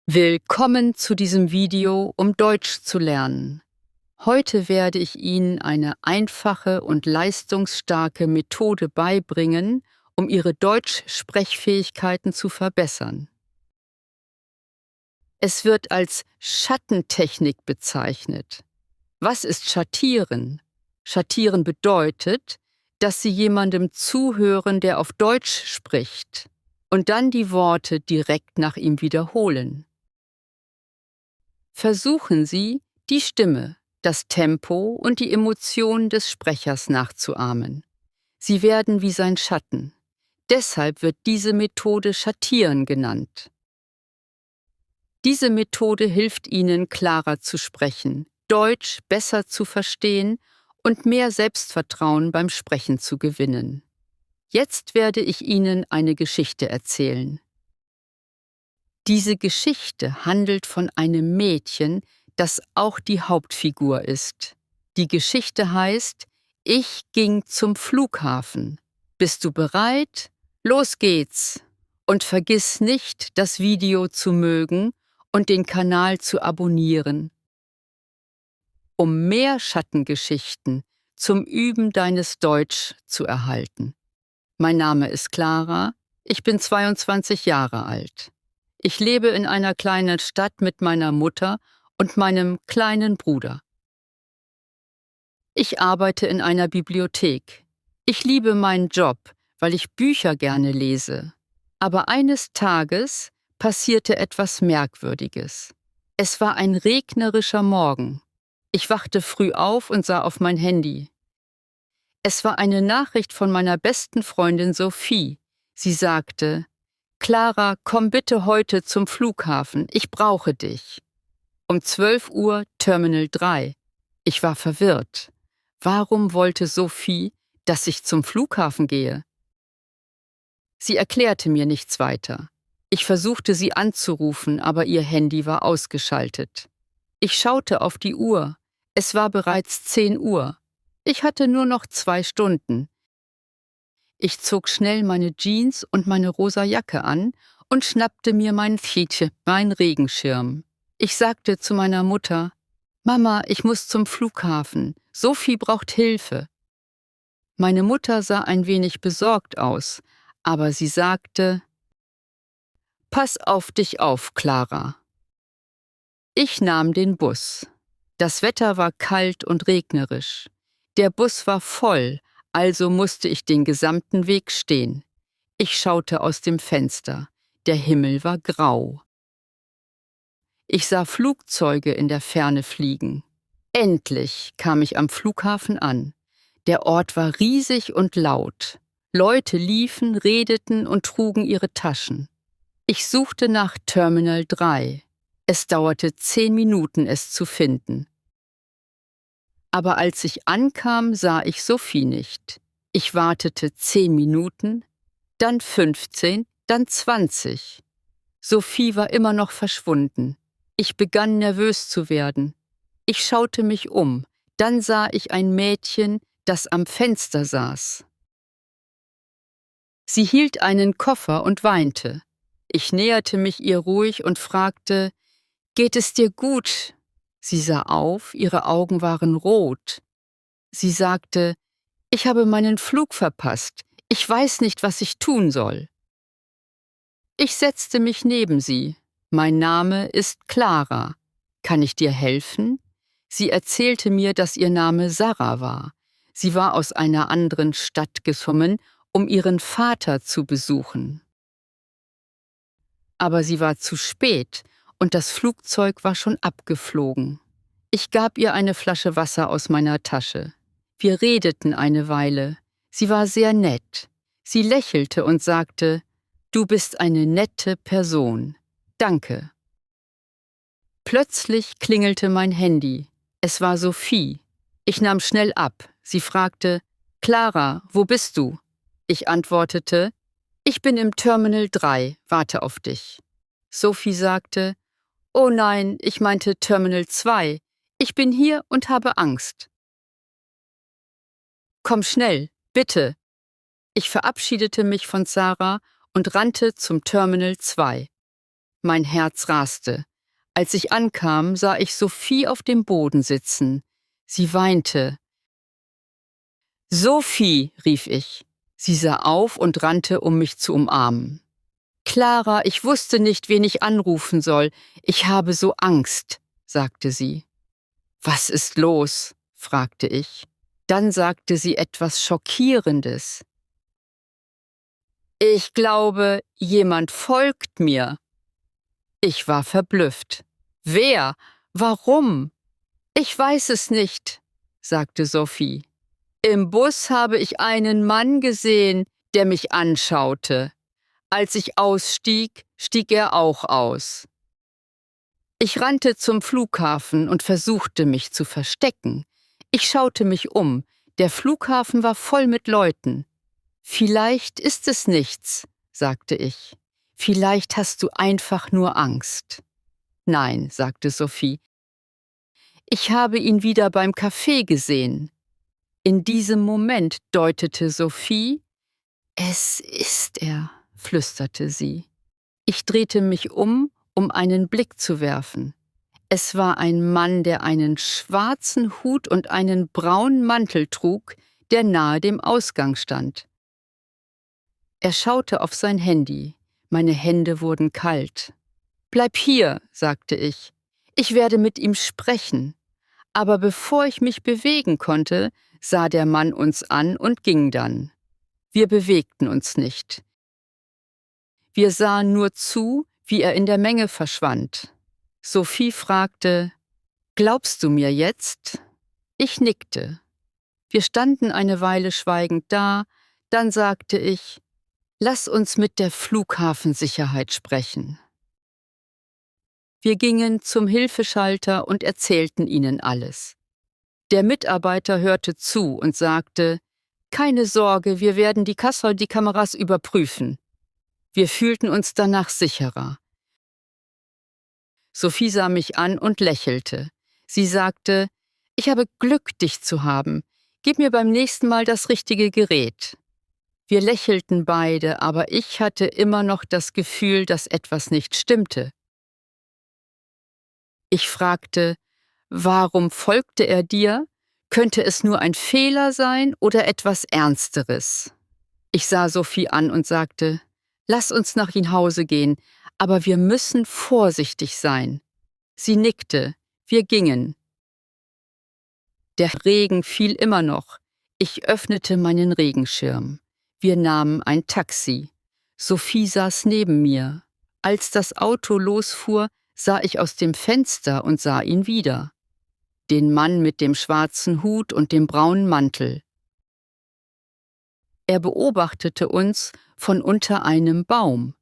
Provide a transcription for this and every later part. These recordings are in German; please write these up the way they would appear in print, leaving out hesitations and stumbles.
Willkommen zu diesem Video, um Deutsch zu lernen. Heute werde ich Ihnen eine einfache und leistungsstarke Methode beibringen, um Ihre Deutsch-Sprechfähigkeiten zu verbessern. Es wird als Schattentechnik bezeichnet. Was ist Schattieren? Schattieren bedeutet, dass Sie jemandem zuhören, der auf Deutsch spricht, und dann die Worte direkt nach ihm wiederholen. Versuchen Sie, die Stimme, das Tempo und die Emotionen des Sprechers nachzuahmen. Sie werden wie sein Schatten. Deshalb wird diese Methode Schattieren genannt. Diese Methode hilft Ihnen, klarer zu sprechen, Deutsch besser zu verstehen und mehr Selbstvertrauen beim Sprechen zu gewinnen. Jetzt werde ich Ihnen eine Geschichte erzählen. Diese Geschichte handelt von einem Mädchen, das auch die Hauptfigur ist. Die Geschichte heißt Ich ging zum Flughafen. Bist du bereit? Los geht's! Und vergiss nicht, das Video zu mögen und den Kanal zu abonnieren, um mehr Schattengeschichten zum Üben deines Deutsch zu erhalten. Mein Name ist Clara, ich bin 22 Jahre alt. Ich lebe in einer kleinen Stadt mit meiner Mutter und meinem kleinen Bruder. Ich arbeite in einer Bibliothek. Ich liebe meinen Job, weil ich Bücher gerne lese. Aber eines Tages passierte etwas Merkwürdiges. Es war ein regnerischer Morgen. Ich wachte früh auf und sah auf mein Handy. Es war eine Nachricht von meiner besten Freundin Sophie. Sie sagte: Clara, komm bitte heute zum Flughafen, ich brauche dich. Um 12 Uhr Terminal 3. Ich war verwirrt. Warum wollte Sophie, dass ich zum Flughafen gehe? Sie erklärte mir nichts weiter. Ich versuchte sie anzurufen, aber ihr Handy war ausgeschaltet. Ich schaute auf die Uhr. Es war bereits 10 Uhr. Ich hatte nur noch 2 Stunden. Ich zog schnell meine Jeans und meine rosa Jacke an und schnappte mir mein Fiete, meinen Regenschirm. Ich sagte zu meiner Mutter: Mama, ich muss zum Flughafen. Sophie braucht Hilfe. Meine Mutter sah ein wenig besorgt aus, aber sie sagte: Pass auf dich auf, Clara. Ich nahm den Bus. Das Wetter war kalt und regnerisch. Der Bus war voll, also musste ich den gesamten Weg stehen. Ich schaute aus dem Fenster. Der Himmel war grau. Ich sah Flugzeuge in der Ferne fliegen. Endlich kam ich am Flughafen an. Der Ort war riesig und laut. Leute liefen, redeten und trugen ihre Taschen. Ich suchte nach Terminal 3. Es dauerte 10 Minuten, es zu finden. Aber als ich ankam, sah ich Sophie nicht. Ich wartete 10 Minuten, dann 15, dann 20. Sophie war immer noch verschwunden. Ich begann nervös zu werden. Ich schaute mich um, dann sah ich ein Mädchen, das am Fenster saß. Sie hielt einen Koffer und weinte. Ich näherte mich ihr ruhig und fragte: Geht es dir gut? Sie sah auf, ihre Augen waren rot. Sie sagte: Ich habe meinen Flug verpasst. Ich weiß nicht, was ich tun soll. Ich setzte mich neben sie. Mein Name ist Clara. Kann ich dir helfen? Sie erzählte mir, dass ihr Name Sarah war. Sie war aus einer anderen Stadt gekommen, um ihren Vater zu besuchen. Aber sie war zu spät und das Flugzeug war schon abgeflogen. Ich gab ihr eine Flasche Wasser aus meiner Tasche. Wir redeten eine Weile. Sie war sehr nett. Sie lächelte und sagte: Du bist eine nette Person. Danke. Plötzlich klingelte mein Handy. Es war Sophie. Ich nahm schnell ab. Sie fragte: Clara, wo bist du? Ich antwortete: Ich bin im Terminal 3, warte auf dich. Sophie sagte: Oh nein, ich meinte Terminal 2. Ich bin hier und habe Angst. Komm schnell, bitte. Ich verabschiedete mich von Sarah und rannte zum Terminal 2. Mein Herz raste. Als ich ankam, sah ich Sophie auf dem Boden sitzen. Sie weinte. »Sophie«, rief ich. Sie sah auf und rannte, um mich zu umarmen. »Clara, ich wusste nicht, wen ich anrufen soll. Ich habe so Angst«, sagte sie. »Was ist los?«, fragte ich. Dann sagte sie etwas Schockierendes. »Ich glaube, jemand folgt mir.« Ich war verblüfft. »Wer? Warum?« »Ich weiß es nicht«, sagte Sophie. »Im Bus habe ich einen Mann gesehen, der mich anschaute. Als ich ausstieg, stieg er auch aus. Ich rannte zum Flughafen und versuchte, mich zu verstecken. Ich schaute mich um. Der Flughafen war voll mit Leuten. »Vielleicht ist es nichts«, sagte ich. »Vielleicht hast du einfach nur Angst.« »Nein«, sagte Sophie. »Ich habe ihn wieder beim Café gesehen.« In diesem Moment deutete Sophie. »Es ist er«, flüsterte sie. Ich drehte mich um einen Blick zu werfen. Es war ein Mann, der einen schwarzen Hut und einen braunen Mantel trug, der nahe dem Ausgang stand. Er schaute auf sein Handy. Meine Hände wurden kalt. »Bleib hier«, sagte ich. »Ich werde mit ihm sprechen.« Aber bevor ich mich bewegen konnte, sah der Mann uns an und ging dann. Wir bewegten uns nicht. Wir sahen nur zu, wie er in der Menge verschwand. Sophie fragte, »Glaubst du mir jetzt?« Ich nickte. Wir standen eine Weile schweigend da, dann sagte ich, »Lass uns mit der Flughafensicherheit sprechen.« Wir gingen zum Hilfeschalter und erzählten ihnen alles. Der Mitarbeiter hörte zu und sagte, »Keine Sorge, wir werden die Kameras überprüfen.« Wir fühlten uns danach sicherer. Sophie sah mich an und lächelte. Sie sagte, »Ich habe Glück, dich zu haben. Gib mir beim nächsten Mal das richtige Gerät.« Wir lächelten beide, aber ich hatte immer noch das Gefühl, dass etwas nicht stimmte. Ich fragte, »Warum folgte er dir? Könnte es nur ein Fehler sein oder etwas Ernsteres?« Ich sah Sophie an und sagte, »Lass uns nach Hause gehen, aber wir müssen vorsichtig sein.« Sie nickte. Wir gingen. Der Regen fiel immer noch. Ich öffnete meinen Regenschirm. Wir nahmen ein Taxi. Sophie saß neben mir. Als das Auto losfuhr, sah ich aus dem Fenster und sah ihn wieder. Den Mann mit dem schwarzen Hut und dem braunen Mantel. Er beobachtete uns von unter einem Baum.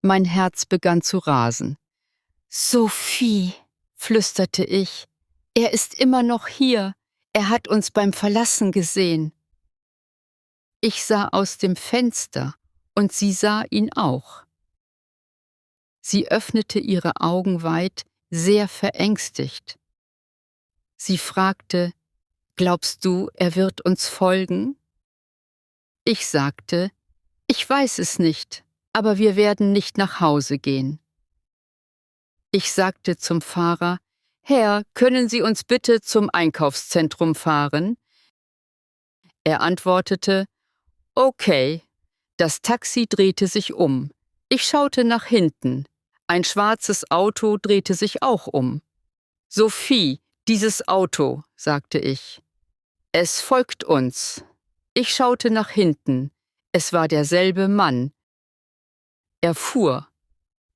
Mein Herz begann zu rasen. »Sophie«, flüsterte ich, »er ist immer noch hier. Er hat uns beim Verlassen gesehen.« Ich sah aus dem Fenster und sie sah ihn auch. Sie öffnete ihre Augen weit, sehr verängstigt. Sie fragte, »Glaubst du, er wird uns folgen?« Ich sagte, »Ich weiß es nicht, aber wir werden nicht nach Hause gehen.« Ich sagte zum Fahrer, »Herr, können Sie uns bitte zum Einkaufszentrum fahren?« Er antwortete, »Okay.« Das Taxi drehte sich um. Ich schaute nach hinten. Ein schwarzes Auto drehte sich auch um. »Sophie, dieses Auto«, sagte ich. »Es folgt uns.« Ich schaute nach hinten. Es war derselbe Mann. Er fuhr.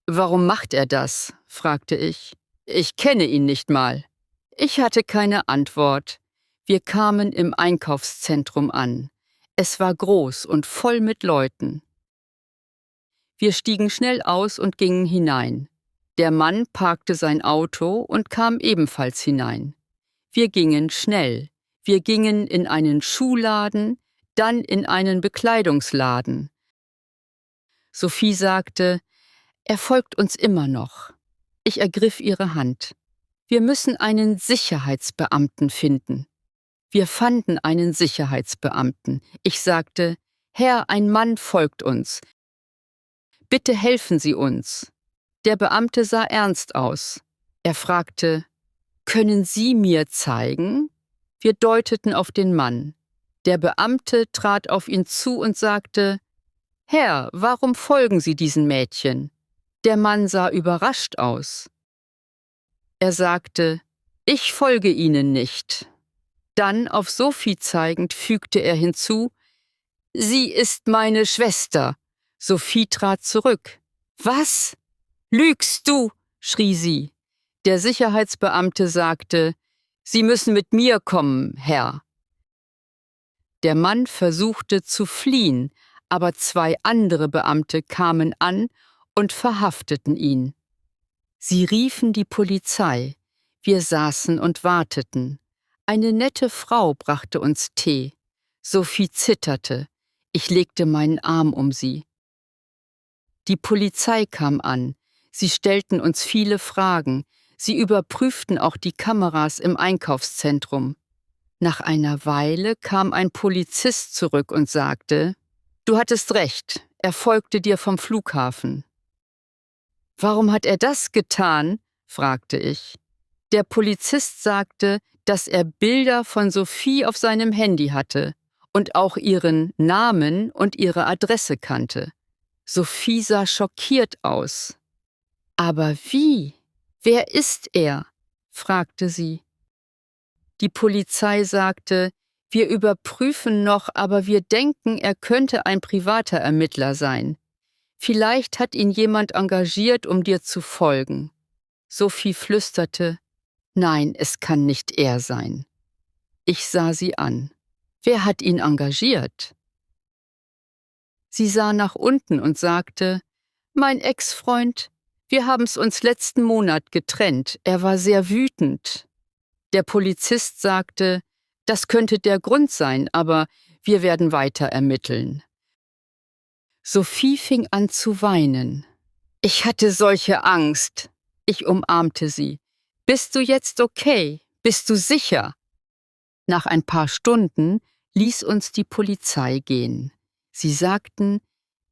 »Warum macht er das?«, fragte ich. »Ich kenne ihn nicht mal.« Ich hatte keine Antwort. Wir kamen im Einkaufszentrum an. Es war groß und voll mit Leuten. Wir stiegen schnell aus und gingen hinein. Der Mann parkte sein Auto und kam ebenfalls hinein. Wir gingen schnell. Wir gingen in einen Schuhladen, dann in einen Bekleidungsladen. Sophie sagte, »Er folgt uns immer noch.« Ich ergriff ihre Hand. »Wir müssen einen Sicherheitsbeamten finden.« Wir fanden einen Sicherheitsbeamten. Ich sagte, »Herr, ein Mann folgt uns. Bitte helfen Sie uns.« Der Beamte sah ernst aus. Er fragte, »Können Sie mir zeigen?« Wir deuteten auf den Mann. Der Beamte trat auf ihn zu und sagte, »Herr, warum folgen Sie diesen Mädchen?« Der Mann sah überrascht aus. Er sagte, »Ich folge Ihnen nicht.« Dann, auf Sophie zeigend, fügte er hinzu, »Sie ist meine Schwester.« Sophie trat zurück. »Was? Lügst du?« schrie sie. Der Sicherheitsbeamte sagte, »Sie müssen mit mir kommen, Herr.« Der Mann versuchte zu fliehen, aber 2 andere Beamte kamen an und verhafteten ihn. Sie riefen die Polizei. Wir saßen und warteten. Eine nette Frau brachte uns Tee. Sophie zitterte. Ich legte meinen Arm um sie. Die Polizei kam an. Sie stellten uns viele Fragen. Sie überprüften auch die Kameras im Einkaufszentrum. Nach einer Weile kam ein Polizist zurück und sagte, »Du hattest recht, er folgte dir vom Flughafen.« »Warum hat er das getan?« fragte ich. Der Polizist sagte, dass er Bilder von Sophie auf seinem Handy hatte und auch ihren Namen und ihre Adresse kannte. Sophie sah schockiert aus. »Aber wie? Wer ist er?« fragte sie. Die Polizei sagte, »Wir überprüfen noch, aber wir denken, er könnte ein privater Ermittler sein. Vielleicht hat ihn jemand engagiert, um dir zu folgen.« Sophie flüsterte, »Nein, es kann nicht er sein.« Ich sah sie an. »Wer hat ihn engagiert?« Sie sah nach unten und sagte, »Mein Ex-Freund, wir haben's uns letzten Monat getrennt. Er war sehr wütend.« Der Polizist sagte, »Das könnte der Grund sein, aber wir werden weiter ermitteln.« Sophie fing an zu weinen. Ich hatte solche Angst. Ich umarmte sie. »Bist du jetzt okay? Bist du sicher?« Nach ein paar Stunden ließ uns die Polizei gehen. Sie sagten,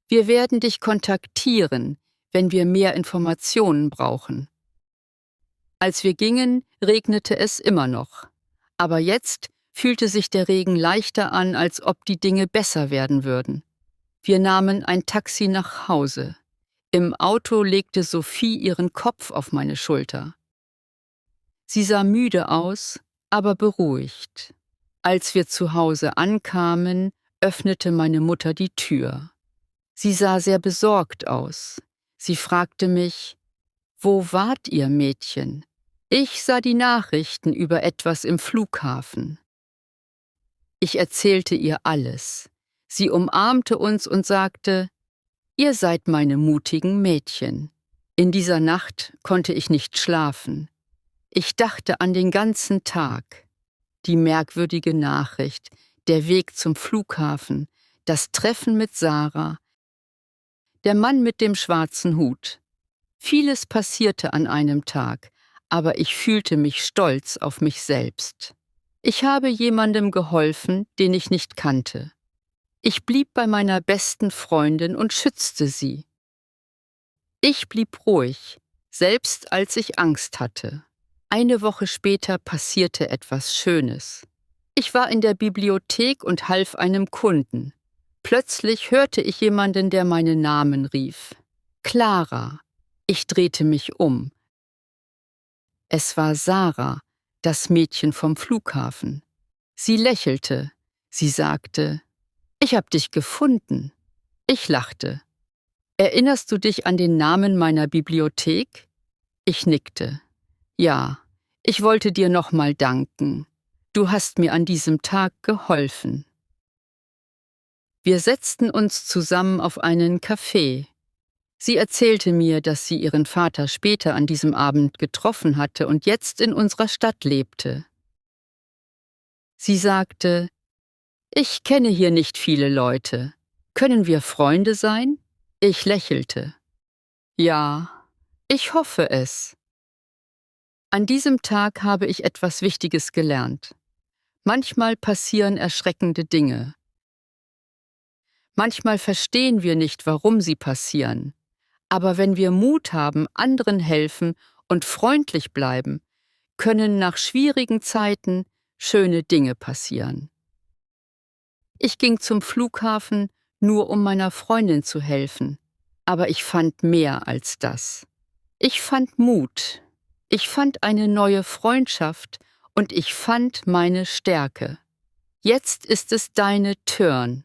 »Wir werden dich kontaktieren, wenn wir mehr Informationen brauchen.« Als wir gingen, regnete es immer noch. Aber jetzt fühlte sich der Regen leichter an, als ob die Dinge besser werden würden. Wir nahmen ein Taxi nach Hause. Im Auto legte Sophie ihren Kopf auf meine Schulter. Sie sah müde aus, aber beruhigt. Als wir zu Hause ankamen, öffnete meine Mutter die Tür. Sie sah sehr besorgt aus. Sie fragte mich, »Wo wart ihr, Mädchen?« Ich sah die Nachrichten über etwas im Flughafen. Ich erzählte ihr alles. Sie umarmte uns und sagte, »Ihr seid meine mutigen Mädchen.« In dieser Nacht konnte ich nicht schlafen. Ich dachte an den ganzen Tag. Die merkwürdige Nachricht, der Weg zum Flughafen, das Treffen mit Sarah, der Mann mit dem schwarzen Hut. Vieles passierte an einem Tag, aber ich fühlte mich stolz auf mich selbst. Ich habe jemandem geholfen, den ich nicht kannte. Ich blieb bei meiner besten Freundin und schützte sie. Ich blieb ruhig, selbst als ich Angst hatte. Eine Woche später passierte etwas Schönes. Ich war in der Bibliothek und half einem Kunden. Plötzlich hörte ich jemanden, der meinen Namen rief. »Clara!« Ich drehte mich um. Es war Sarah, das Mädchen vom Flughafen. Sie lächelte. Sie sagte, »Ich hab dich gefunden.« Ich lachte. »Erinnerst du dich an den Namen meiner Bibliothek?« Ich nickte. »Ja, ich wollte dir nochmal danken. Du hast mir an diesem Tag geholfen.« Wir setzten uns zusammen auf einen Kaffee. Sie erzählte mir, dass sie ihren Vater später an diesem Abend getroffen hatte und jetzt in unserer Stadt lebte. Sie sagte, »Ich kenne hier nicht viele Leute. Können wir Freunde sein?« Ich lächelte. »Ja, ich hoffe es.« An diesem Tag habe ich etwas Wichtiges gelernt. Manchmal passieren erschreckende Dinge. Manchmal verstehen wir nicht, warum sie passieren. Aber wenn wir Mut haben, anderen helfen und freundlich bleiben, können nach schwierigen Zeiten schöne Dinge passieren. Ich ging zum Flughafen, nur um meiner Freundin zu helfen, aber ich fand mehr als das. Ich fand Mut, ich fand eine neue Freundschaft und ich fand meine Stärke. Jetzt ist es deine Turn.